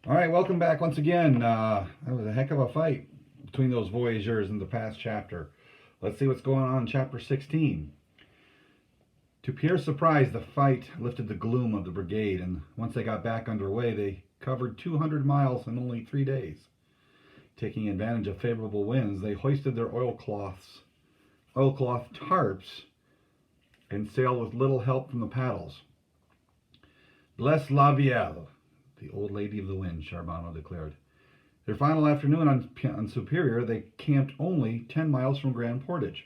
All right, welcome back once again. That was a heck of a fight between those voyageurs in the past chapter. Let's see what's going on in chapter 16. To Pierre's surprise, the fight lifted the gloom of the brigade, and once they got back underway, they covered 200 miles in only 3 days. Taking advantage of favorable winds, they hoisted their oilcloth tarps and sailed with little help from the paddles. Bless la Vielle, the old lady of the wind, Charbonneau declared. Their final afternoon on Superior, they camped only 10 miles from Grand Portage.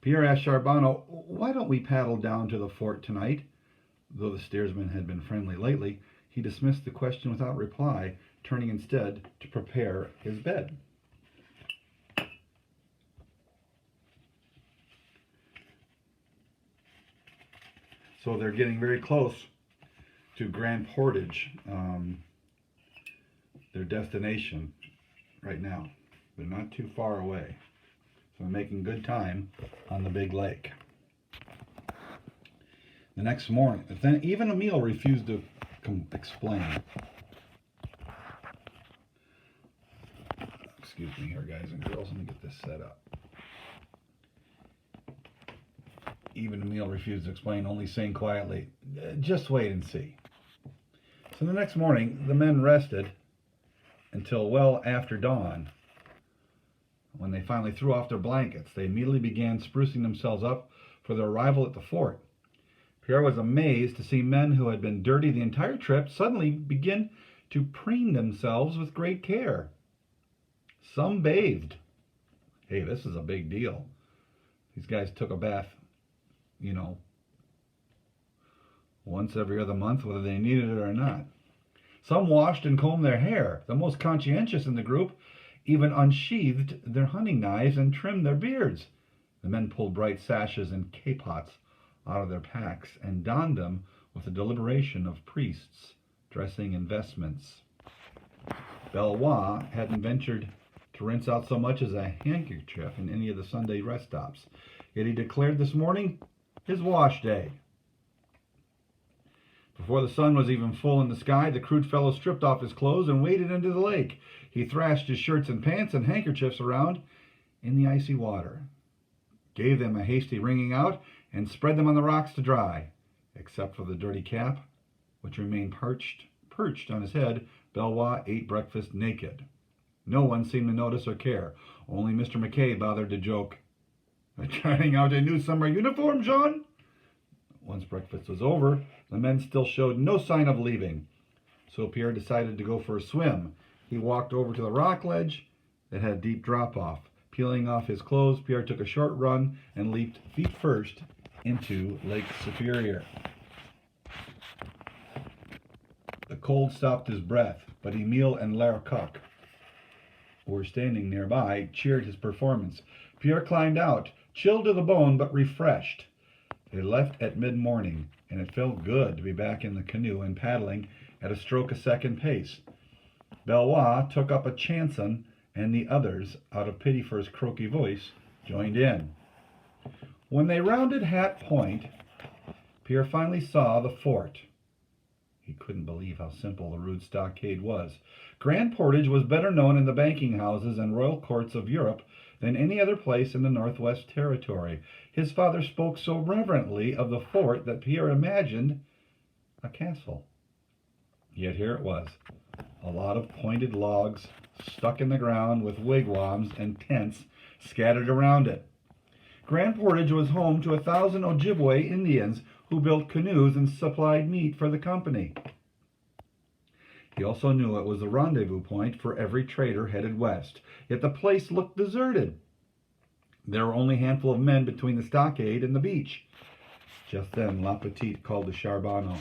Pierre asked Charbonneau, "Why don't we paddle down to the fort tonight?" Though the steersman had been friendly lately, he dismissed the question without reply, turning instead to prepare his bed. So they're getting very close to Grand Portage, their destination right now. They're not too far away. So they're making good time on the big lake. The next morning, then even Emile refused to explain. Excuse me here, guys and girls. Let me get this set up. Even Emile refused to explain, only saying quietly, "Just wait and see." So the next morning, the men rested until well after dawn. When they finally threw off their blankets, they immediately began sprucing themselves up for their arrival at the fort. Pierre was amazed to see men who had been dirty the entire trip suddenly begin to preen themselves with great care. Some bathed. Hey, this is a big deal. These guys took a bath, once every other month, whether they needed it or not. Some washed and combed their hair. The most conscientious in the group even unsheathed their hunting knives and trimmed their beards. The men pulled bright sashes and capots out of their packs and donned them with the deliberation of priests dressing in vestments. Bellois hadn't ventured to rinse out so much as a handkerchief in any of the Sunday rest stops, yet he declared this morning his wash day. Before the sun was even full in the sky, the crude fellow stripped off his clothes and waded into the lake. He thrashed his shirts and pants and handkerchiefs around in the icy water, gave them a hasty wringing out, and spread them on the rocks to dry. Except for the dirty cap, which remained perched on his head, Bellois ate breakfast naked. No one seemed to notice or care. Only Mr. McKay bothered to joke, "Trying out a new summer uniform, Jean?" Once breakfast was over, the men still showed no sign of leaving. So Pierre decided to go for a swim. He walked over to the rock ledge that had a deep drop-off. Peeling off his clothes, Pierre took a short run and leaped feet first into Lake Superior. The cold stopped his breath, but Emile and Larcoq, who were standing nearby, cheered his performance. Pierre climbed out, chilled to the bone but refreshed. They left at mid-morning, and it felt good to be back in the canoe and paddling at a stroke a second pace. Bellois took up a chanson, and the others, out of pity for his croaky voice, joined in. When they rounded Hat Point, Pierre finally saw the fort. He couldn't believe how simple the rude stockade was. Grand Portage was better known in the banking houses and royal courts of Europe than any other place in the Northwest Territory. His father spoke so reverently of the fort that Pierre imagined a castle. Yet here it was, a lot of pointed logs stuck in the ground with wigwams and tents scattered around it. Grand Portage was home to 1,000 Ojibwe Indians who built canoes and supplied meat for the company. He also knew it was the rendezvous point for every trader headed west, yet the place looked deserted. There were only a handful of men between the stockade and the beach. Just then La Petite called to Charbonneau.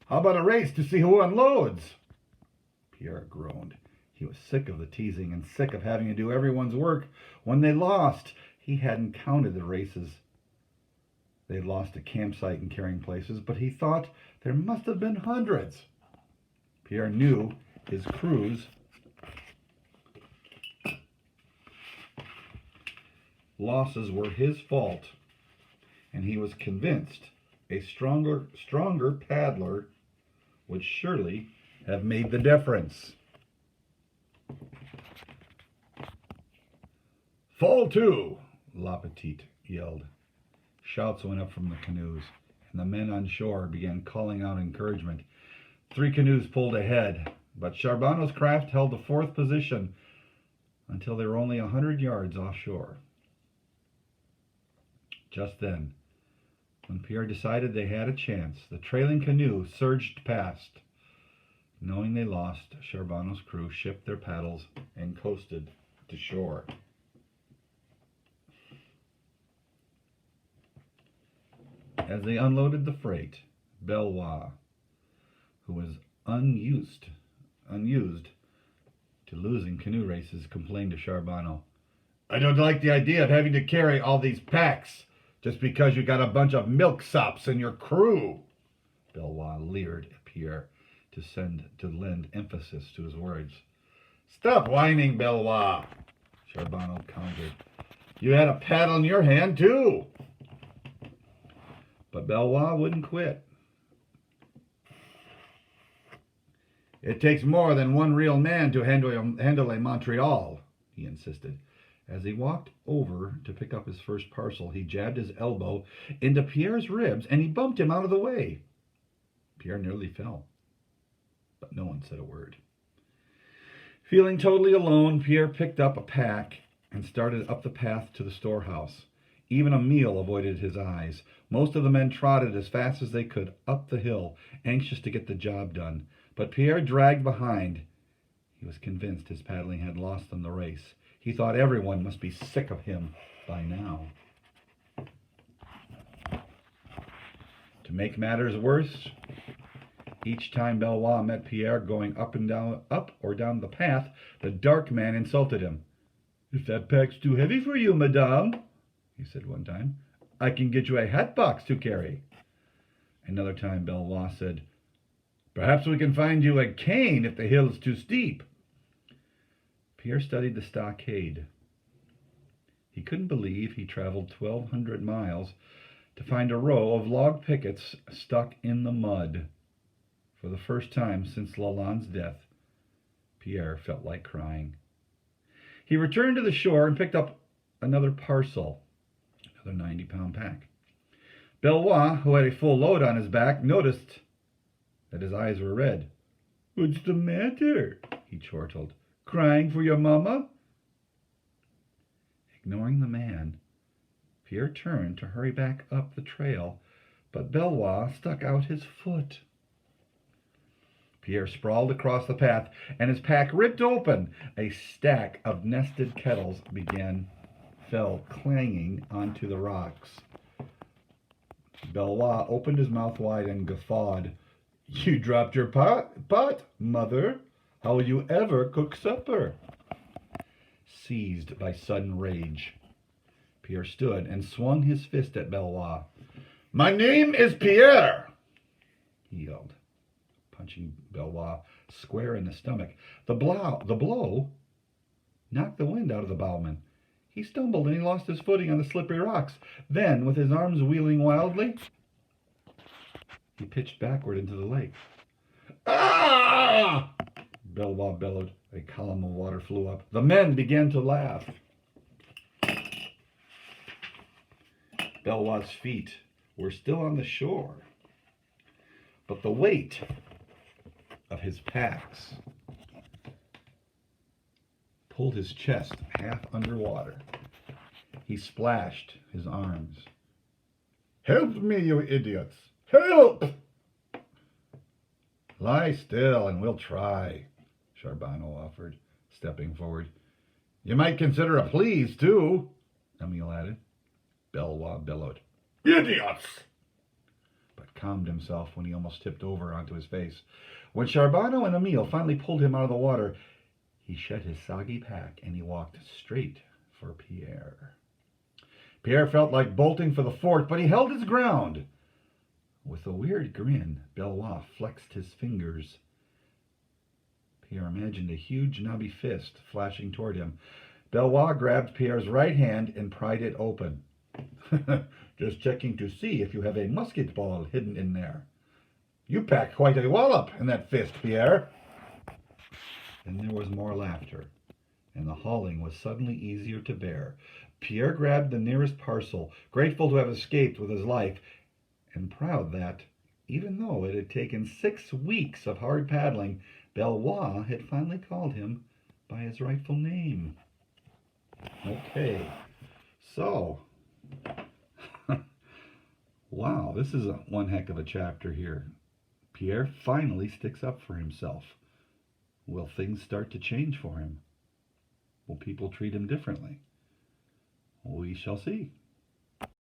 "How about a race to see who unloads?" Pierre groaned. He was sick of the teasing and sick of having to do everyone's work when they lost. He hadn't counted the races they'd lost at campsite and carrying places, but he thought there must have been hundreds. Pierre knew his crew's losses were his fault, and he was convinced a stronger paddler would surely have made the difference. Fall to, La Petite yelled. Shouts went up from the canoes, and the men on shore began calling out encouragement. 3 canoes pulled ahead, but Charbonneau's craft held the 4th position until they were only 100 yards offshore. Just then, when Pierre decided they had a chance, the trailing canoe surged past. Knowing they lost, Charbonneau's crew shipped their paddles and coasted to shore. As they unloaded the freight, Belvoir, who was unused to losing canoe races, complained to Charbonneau. I don't like the idea of having to carry all these packs just because you got a bunch of milksops in your crew. Belvoir leered at Pierre to lend emphasis to his words. Stop whining, Belvoir, Charbonneau countered. You had a paddle in your hand, too. But Belvoir wouldn't quit. It takes more than one real man to handle a Montreal, he insisted. As he walked over to pick up his first parcel, he jabbed his elbow into Pierre's ribs and he bumped him out of the way. Pierre nearly fell, but no one said a word. Feeling totally alone, Pierre picked up a pack and started up the path to the storehouse. Even Emile avoided his eyes. Most of the men trotted as fast as they could up the hill, anxious to get the job done. But Pierre dragged behind. He was convinced his paddling had lost them the race. He thought everyone must be sick of him by now. To make matters worse, each time Belvoir met Pierre going up or down the path, the dark man insulted him. If that pack's too heavy for you, madame, he said one time, I can get you a hat box to carry. Another time Belvoir said, perhaps we can find you a cane if the hill is too steep. Pierre studied the stockade. He couldn't believe he traveled 1,200 miles to find a row of log pickets stuck in the mud. For the first time since Lalanne's death, Pierre felt like crying. He returned to the shore and picked up another parcel, another 90-pound pack. Belvoir, who had a full load on his back, noticed that his eyes were red. What's the matter? He chortled. Crying for your mama? Ignoring the man, Pierre turned to hurry back up the trail, but Belvoir stuck out his foot. Pierre sprawled across the path, and his pack ripped open. A stack of nested kettles fell clanging onto the rocks. Belvoir opened his mouth wide and guffawed. You dropped your pot, mother. How will you ever cook supper? Seized by sudden rage, Pierre stood and swung his fist at Belvoir. My name is Pierre, he yelled, punching Belvoir square in the stomach. The blow knocked the wind out of the bowman. He stumbled and he lost his footing on the slippery rocks. Then, with his arms wheeling wildly, he pitched backward into the lake. Ah! Belvoir bellowed. A column of water flew up. The men began to laugh. Belvoir's feet were still on the shore, but the weight of his packs pulled his chest half underwater. He splashed his arms. Help me, you idiots! Help! Lie still and we'll try, Charbonneau offered, stepping forward. You might consider a please, too, Emile added. Belvoir bellowed. Idiots! But calmed himself when he almost tipped over onto his face. When Charbonneau and Emile finally pulled him out of the water, he shed his soggy pack and he walked straight for Pierre. Pierre felt like bolting for the fort, but he held his ground. With a weird grin, Belvoir flexed his fingers. Pierre imagined a huge knobby fist flashing toward him. Belvoir grabbed Pierre's right hand and pried it open. Just checking to see if you have a musket ball hidden in there. You packed quite a wallop in that fist, Pierre. Then there was more laughter, and the hauling was suddenly easier to bear. Pierre grabbed the nearest parcel, grateful to have escaped with his life, and proud that, even though it had taken 6 weeks of hard paddling, Belvoir had finally called him by his rightful name. Okay, so, wow, this is one heck of a chapter here. Pierre finally sticks up for himself. Will things start to change for him? Will people treat him differently? We shall see.